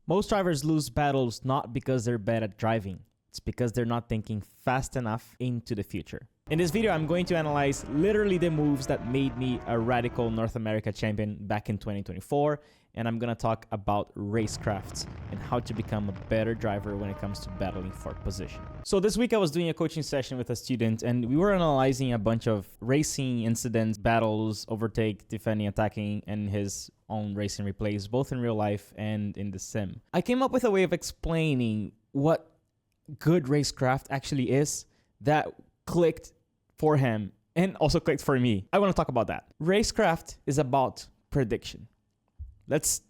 Most drivers lose battles not because they're bad at driving. It's because they're not thinking fast enough into the future. In this video, I'm going to analyze literally the moves that made me a radical North America champion back in 2024. And I'm going to talk about racecrafts and how to become a better driver when it comes to battling for position. So this week I was doing a coaching session with a student and we were analyzing a bunch of racing incidents, battles, overtake, defending, attacking, and his own racing replays, both in real life and in the sim. I came up with a way of explaining what good racecraft actually is that clicked for him and also clicked for me. I want to talk about that. Racecraft is about prediction. Let's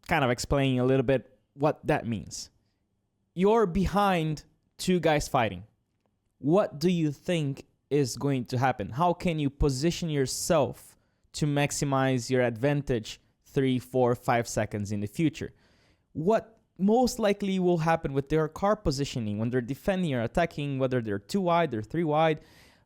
kind of explain a little bit what that means. You're behind two guys fighting. What do you think is going to happen? How can you position yourself to maximize your advantage 3, 4, 5 seconds in the future? What most likely will happen with their car positioning when they're defending or attacking, whether they're 2 wide or 3 wide?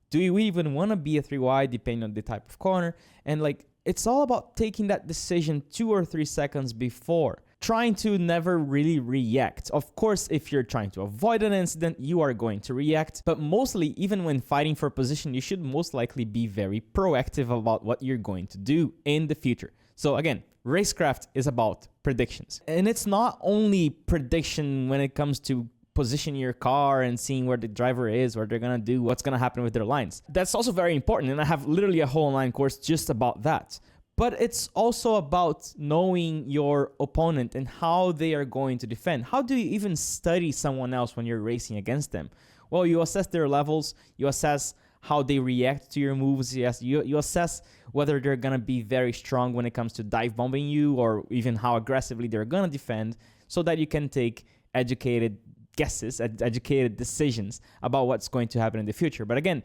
Do you even want to be a 3 wide depending on the type of corner? And it's all about taking that decision 2 or 3 seconds before, trying to never really react. Of course, if you're trying to avoid an incident, you are going to react. But mostly, even when fighting for position, you should most likely be very proactive about what you're going to do in the future. So again, racecraft is about predictions. And it's not only prediction when it comes to positioning your car and seeing where the driver is, what they're going to do, what's going to happen with their lines. That's also very important. And I have literally a whole online course just about that. But it's also about knowing your opponent and how they are going to defend. How do you even study someone else when you're racing against them? Well, you assess their levels, you assess how they react to your moves. Yes, you assess whether they're going to be very strong when it comes to dive bombing you or even how aggressively they're going to defend so that you can take educated guesses, educated decisions about what's going to happen in the future. But again,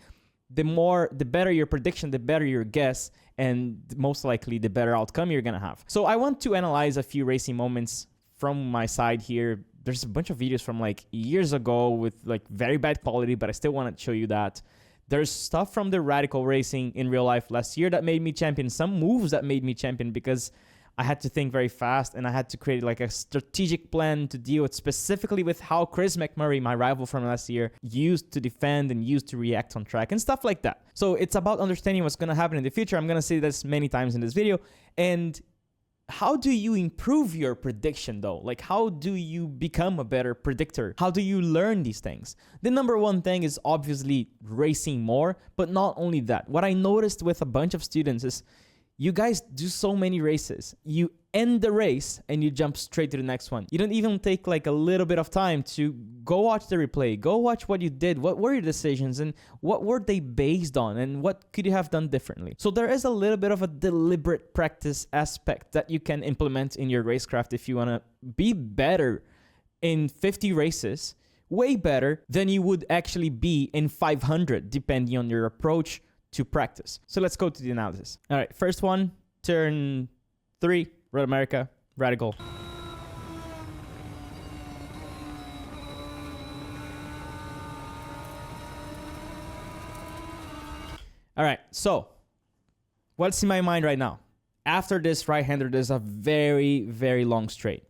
the better your prediction, the better your guess, and most likely the better outcome you're going to have. So I want to analyze a few racing moments from my side here. There's a bunch of videos from years ago with very bad quality, but I still want to show you that. There's stuff from the radical racing in real life last year that made me champion, some moves that made me champion because I had to think very fast and I had to create a strategic plan to deal with specifically with how Chris McMurray, my rival from last year, used to defend and used to react on track and stuff like that. So it's about understanding what's going to happen in the future. I'm going to say this many times in this video. And how do you improve your prediction though? How do you become a better predictor? How do you learn these things? The number one thing is obviously racing more, but not only that. What I noticed with a bunch of students is you guys do so many races. You end the race and you jump straight to the next one. You don't even take a little bit of time to go watch the replay, go watch what you did, what were your decisions and what were they based on and what could you have done differently. So there is a little bit of a deliberate practice aspect that you can implement in your racecraft if you want to be better in 50 races, way better than you would actually be in 500 depending on your approach to practice. So let's go to the analysis. All right, first one, turn 3, Road America, radical. All right, so what's in my mind right now? After this right-hander, there's a very, very long straight.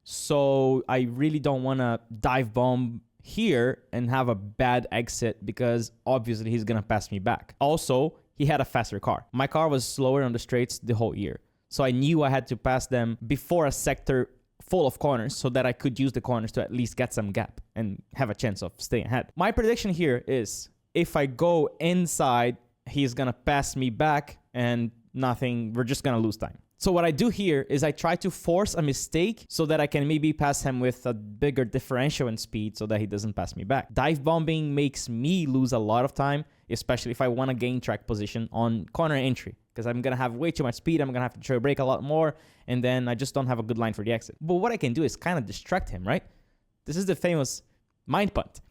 So I really don't want to dive bomb here and have a bad exit because obviously he's gonna pass me back. Also, he had a faster car. My car was slower on the straights the whole year. So I knew I had to pass them before a sector full of corners so that I could use the corners to at least get some gap and have a chance of staying ahead. My prediction here is if I go inside, he's gonna pass me back and nothing, we're just gonna lose time. So what I do here is I try to force a mistake so that I can maybe pass him with a bigger differential in speed so that he doesn't pass me back. Dive bombing makes me lose a lot of time, especially if I want to gain track position on corner entry because I'm going to have way too much speed. I'm going to have to trail brake a lot more and then I just don't have a good line for the exit. But what I can do is kind of distract him, right? This is the famous mind punt.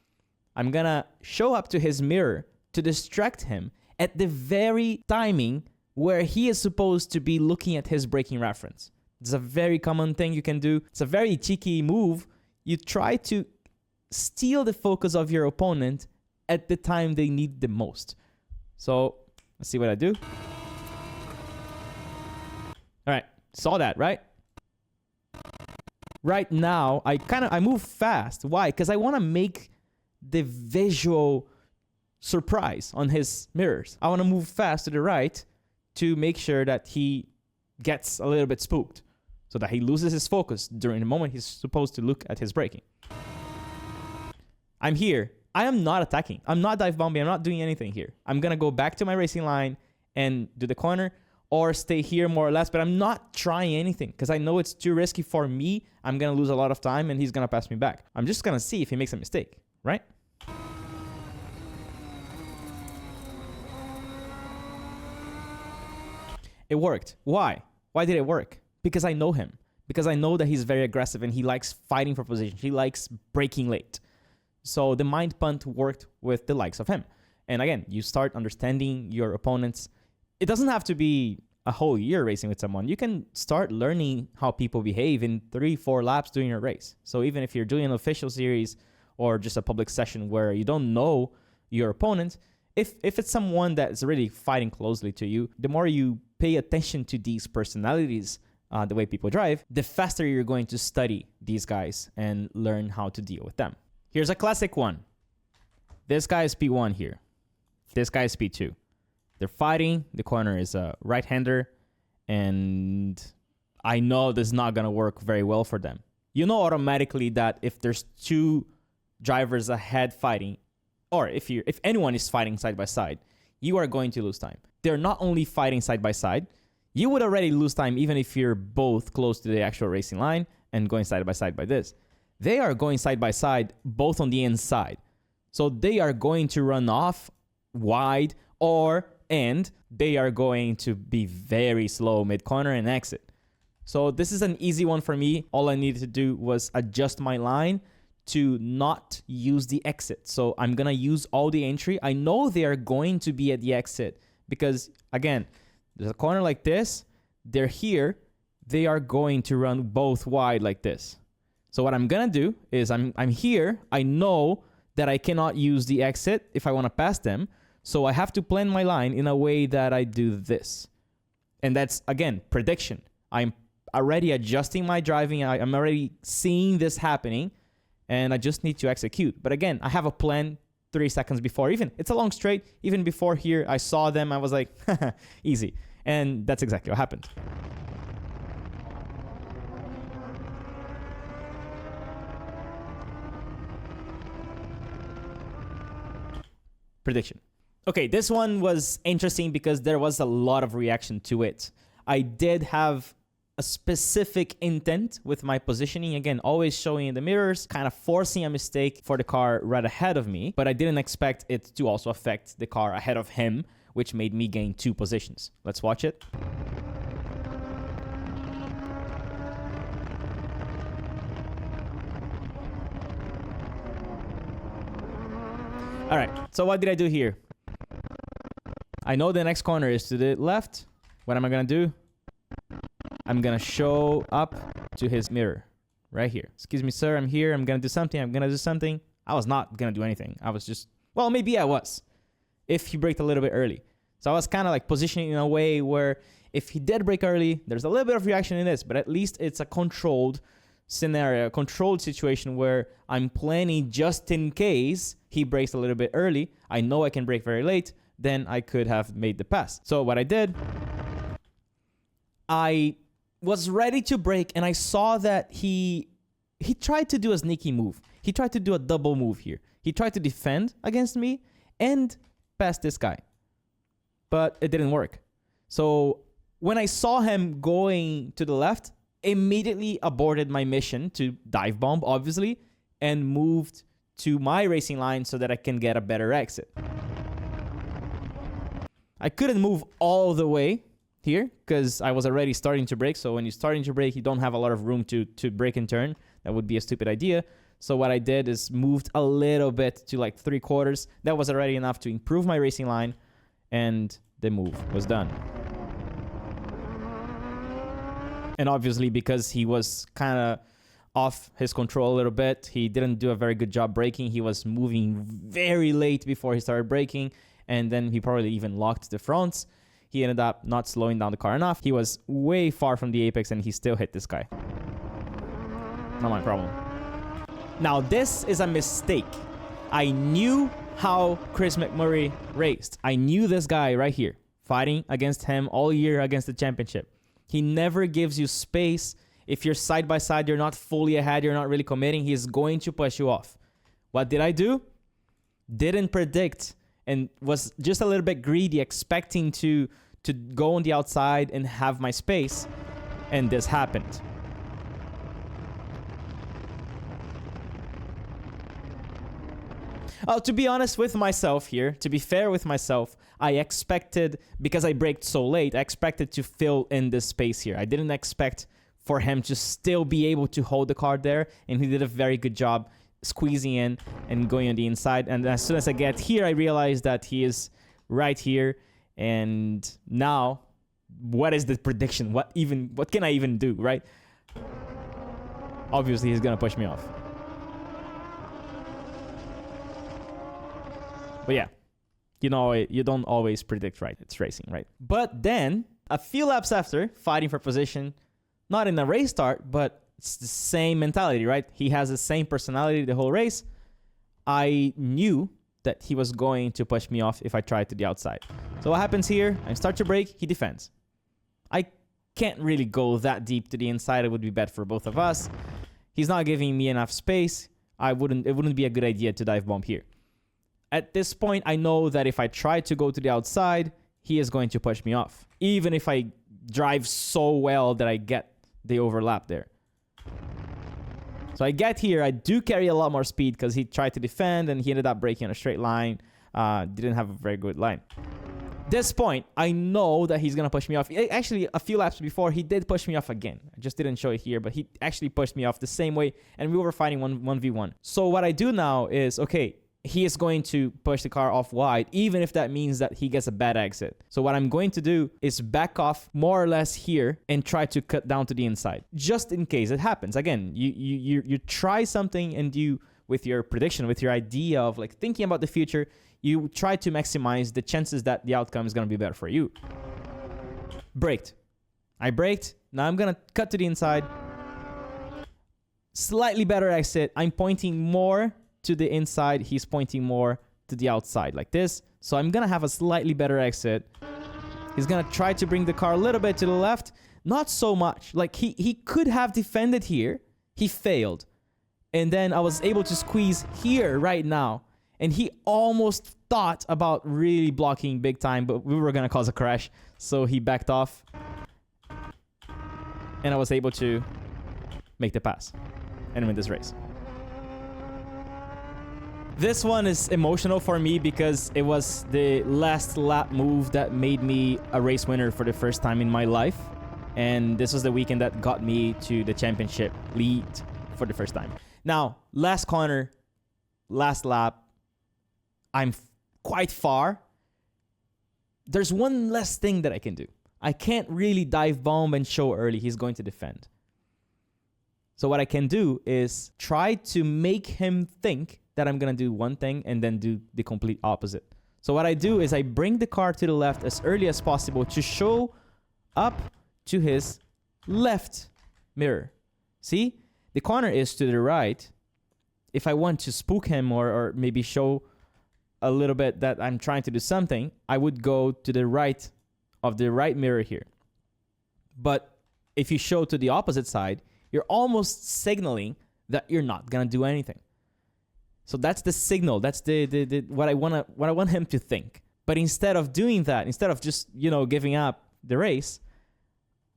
I'm going to show up to his mirror to distract him at the very timing where he is supposed to be looking at his braking reference. It's a very common thing you can do. It's a very cheeky move. You try to steal the focus of your opponent at the time they need the most. So let's see what I do. All right, saw that, right? Right now, I move fast. Why? Because I want to make the visual surprise on his mirrors. I want to move fast to the right to make sure that he gets a little bit spooked, so that he loses his focus during the moment he's supposed to look at his braking. I'm here. I am not attacking. I'm not dive bombing. I'm not doing anything here. I'm going to go back to my racing line and do the corner or stay here more or less, but I'm not trying anything because I know it's too risky for me. I'm going to lose a lot of time and he's going to pass me back. I'm just going to see if he makes a mistake, right? It worked. Why? Why did it work? Because I know him. Because I know that he's very aggressive and he likes fighting for position. He likes braking late. So the mind punt worked with the likes of him. And again, you start understanding your opponents. It doesn't have to be a whole year racing with someone. You can start learning how people behave in 3-4 laps during your race. So even if you're doing an official series or just a public session where you don't know your opponent, if it's someone that's really fighting closely to you, the more you pay attention to these personalities, the way people drive, the faster you're going to study these guys and learn how to deal with them. Here's a classic one. This guy is P1 here. This guy is P2. They're fighting. The corner is a right-hander. And I know this is not going to work very well for them. You know automatically that if there's two drivers ahead fighting, or if anyone is fighting side by side, you are going to lose time. They're not only fighting side by side, you would already lose time even if you're both close to the actual racing line and going side by side by this. They are going side by side, both on the inside. So they are going to run off wide and they are going to be very slow mid-corner and exit. So this is an easy one for me. All I needed to do was adjust my line to not use the exit. So I'm going to use all the entry. I know they are going to be at the exit because, again, there's a corner like this. They're here. They are going to run both wide like this. So what I'm going to do is I'm here. I know that I cannot use the exit if I want to pass them. So I have to plan my line in a way that I do this. And that's, again, prediction. I'm already adjusting my driving. I'm already seeing this happening. And I just need to execute. But again, I have a plan 3 seconds before. Even it's a long straight. Even before here, I saw them. I was like, easy. And that's exactly what happened. Prediction. Okay, this one was interesting because there was a lot of reaction to it. I did have a specific intent with my positioning. Again, always showing in the mirrors, kind of forcing a mistake for the car right ahead of me. But I didn't expect it to also affect the car ahead of him, which made me gain 2 positions. Let's watch it. All right, so what did I do here? I know the next corner is to the left. What am I going to do? I'm going to show up to his mirror right here. Excuse me, sir, I'm here. I'm going to do something. I'm going to do something. I was not going to do anything. I was just, well, maybe I was, if he braked a little bit early. So I was kind of like positioning in a way where if he did brake early, there's a little bit of reaction in this, but at least it's a controlled scenario, a controlled situation where I'm planning just in case he brakes a little bit early. I know I can brake very late. Then I could have made the pass. So what I did, I was ready to brake and I saw that he tried to do a sneaky move. He tried to do a double move here. He tried to defend against me and pass this guy. But it didn't work. So when I saw him going to the left, immediately aborted my mission to dive bomb, obviously, and moved to my racing line so that I can get a better exit. I couldn't move all the way here because I was already starting to brake. So when you're starting to brake, you don't have a lot of room to brake and turn. That would be a stupid idea. So what I did is moved a little bit to like 3/4. That was already enough to improve my racing line, and the move was done. And obviously, because he was kind of off his control a little bit, he didn't do a very good job braking. He was moving very late before he started braking, and then he probably even locked the fronts. He ended up not slowing down the car enough. He was way far from the apex, and he still hit this guy. Not my problem. Now, this is a mistake. I knew how Chris McMurray raced. I knew this guy right here, fighting against him all year against the championship. He never gives you space. If you're side by side, you're not fully ahead, you're not really committing, he's going to push you off. What did I do? Didn't predict and was just a little bit greedy, expecting to go on the outside and have my space. And this happened. Oh, to be honest with myself here, to be fair with myself, I expected, because I braked so late, I expected to fill in this space here. I didn't expect for him to still be able to hold the car there, and he did a very good job squeezing in and going on the inside. And as soon as I get here, I realized that he is right here. And now, what is the prediction? What can I even do, right? Obviously, he's gonna push me off. But yeah, you know, you don't always predict right. It's racing, right? But then, a few laps after, fighting for position, not in a race start, but it's the same mentality, right? He has the same personality the whole race. I knew that he was going to push me off if I tried to the outside. So what happens here? I start to brake, he defends. I can't really go that deep to the inside. It would be bad for both of us. He's not giving me enough space. It wouldn't be a good idea to dive bomb here. At this point, I know that if I try to go to the outside, he is going to push me off. Even if I drive so well that I get the overlap there. So I get here, I do carry a lot more speed because he tried to defend and he ended up braking on a straight line. Didn't have a very good line. This point, I know that he's going to push me off. Actually, a few laps before, he did push me off again. I just didn't show it here, but he actually pushed me off the same way, and we were fighting 1v1. So what I do now is, okay, he is going to push the car off wide, even if that means that he gets a bad exit. So what I'm going to do is back off more or less here and try to cut down to the inside, just in case it happens. Again, you try something, and you, with your prediction, with your idea of like thinking about the future, you try to maximize the chances that the outcome is going to be better for you. Braked. I braked. Now I'm going to cut to the inside. Slightly better exit. I'm pointing more to the inside. He's pointing more to the outside like this. So I'm going to have a slightly better exit. He's going to try to bring the car a little bit to the left. Not so much. Like he could have defended here. He failed. And then I was able to squeeze here right now. And he almost thought about really blocking big time, but we were going to cause a crash. So he backed off. And I was able to make the pass and win this race. This one is emotional for me because it was the last lap move that made me a race winner for the first time in my life. And this was the weekend that got me to the championship lead for the first time. Now, last corner, last lap, I'm quite far. There's one less thing that I can do. I can't really dive bomb and show early. He's going to defend. So what I can do is try to make him think that I'm going to do one thing and then do the complete opposite. So what I do is I bring the car to the left as early as possible to show up to his left mirror. See? The corner is to the right. If I want to spook him or maybe show a little bit that I'm trying to do something, I would go to the right of the right mirror here. But if you show to the opposite side, you're almost signaling that you're not going to do anything. So that's the signal. That's the what I want him to think. But instead of doing that, instead of just, giving up the race,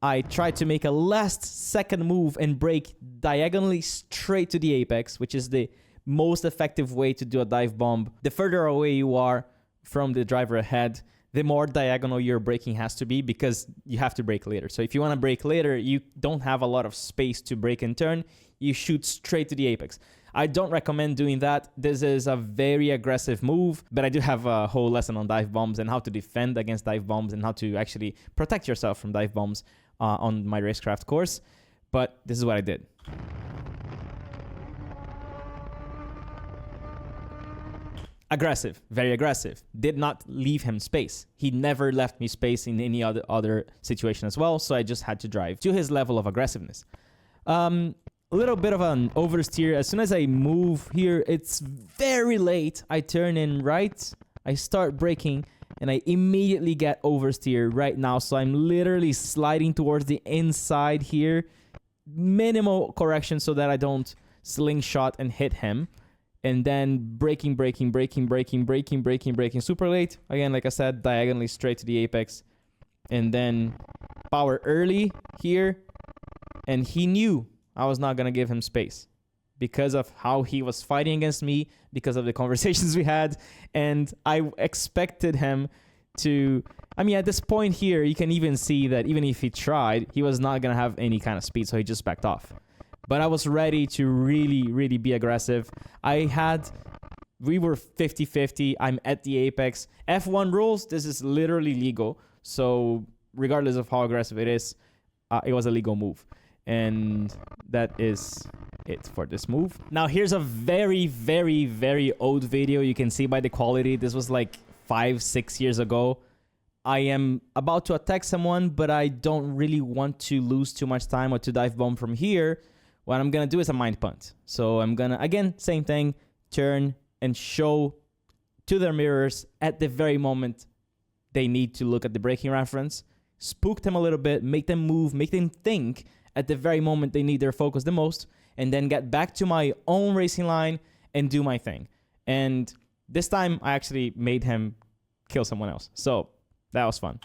I try to make a last second move and brake diagonally straight to the apex, which is the most effective way to do a dive bomb. The further away you are from the driver ahead, the more diagonal your braking has to be because you have to brake later. So if you want to brake later, you don't have a lot of space to brake and turn. You shoot straight to the apex. I don't recommend doing that. This is a very aggressive move, but I do have a whole lesson on dive bombs and how to defend against dive bombs and how to actually protect yourself from dive bombs on my racecraft course. But this is what I did. Aggressive, very aggressive. Did not leave him space. He never left me space in any other situation as well, so I just had to drive to his level of aggressiveness. a little bit of an oversteer. As soon as I move here, it's very late. I turn in right, I start braking, and I immediately get oversteer right now. So I'm literally sliding towards the inside here. Minimal correction so that I don't slingshot and hit him. And then braking super late. Again, like I said, diagonally straight to the apex. And then power early here. And he knew I was not going to give him space because of how he was fighting against me, because of the conversations we had. And I expected him to... I mean, at this point here, you can even see that even if he tried, he was not going to have any kind of speed, so he just backed off. But I was ready to really be aggressive. We were 50-50. I'm at the apex. F1 rules, this is literally legal. So regardless of how aggressive it is, it was a legal move. And that is it for this move. Now, here's a very old video. You can see by the quality, this was like 5-6 years ago. I am about to attack someone, but I don't really want to lose too much time or to dive bomb from here. What I'm going to do is a mind punt. So I'm going to, again, same thing, turn and show to their mirrors at the very moment they need to look at the braking reference, spook them a little bit, make them move, make them think at the very moment they need their focus the most, and then get back to my own racing line and do my thing. And this time I actually made him kill someone else. So that was fun.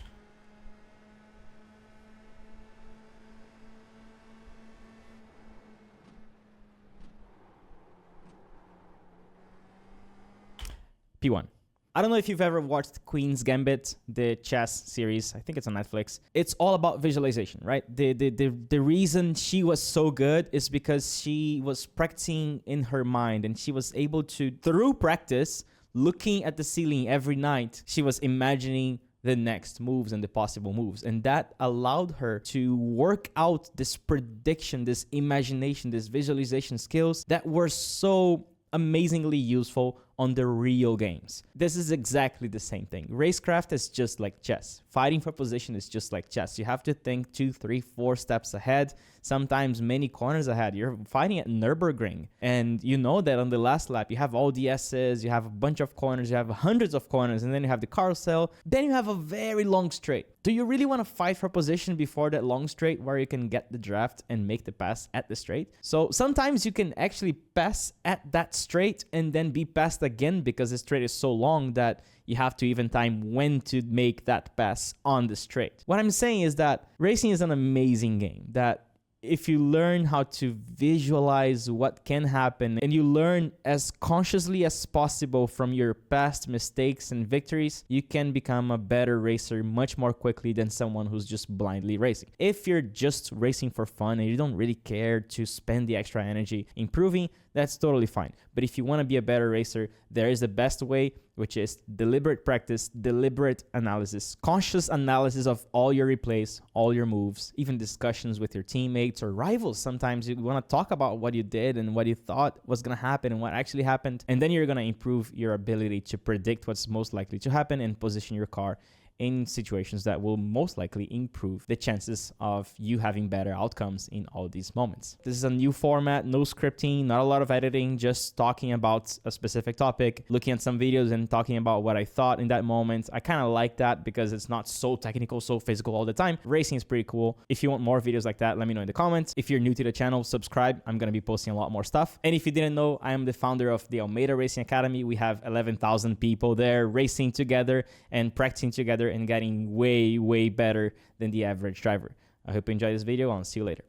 P1. I don't know if you've ever watched Queen's Gambit, the chess series. I think it's on Netflix. It's all about visualization, right? The reason she was so good is because she was practicing in her mind, and she was able to, through practice, looking at the ceiling every night, she was imagining the next moves and the possible moves. And that allowed her to work out this prediction, this imagination, this visualization skills that were so amazingly useful on the real games. This is exactly the same thing. Racecraft is just like chess. Fighting for position is just like chess. You have to think 2, 3, 4 steps ahead, sometimes many corners ahead. You're fighting at Nürburgring, and you know that on the last lap, you have all the S's, you have a bunch of corners, you have hundreds of corners, and then you have the carousel. Then you have a very long straight. Do you really want to fight for position before that long straight where you can get the draft and make the pass at the straight? So sometimes you can actually pass at that straight and then be passed again because the straight is so long that you have to even time when to make that pass on the straight. What I'm saying is that racing is an amazing game, that if you learn how to visualize what can happen and you learn as consciously as possible from your past mistakes and victories, you can become a better racer much more quickly than someone who's just blindly racing. If you're just racing for fun and you don't really care to spend the extra energy improving, that's totally fine. But if you want to be a better racer, there is the best way, which is deliberate practice, deliberate analysis, conscious analysis of all your replays, all your moves, even discussions with your teammates or rivals. Sometimes you want to talk about what you did and what you thought was going to happen and what actually happened. And then you're going to improve your ability to predict what's most likely to happen and position your car in situations that will most likely improve the chances of you having better outcomes in all these moments. This is a new format, no scripting, not a lot of editing, just talking about a specific topic, looking at some videos and talking about what I thought in that moment. I kind of like that because it's not so technical, so physical all the time. Racing is pretty cool. If you want more videos like that, let me know in the comments. If you're new to the channel, subscribe. I'm going to be posting a lot more stuff. And if you didn't know, I am the founder of the Almeida Racing Academy. We have 11,000 people there racing together and practicing together and getting way better than the average driver. I hope you enjoyed this video. I'll see you later.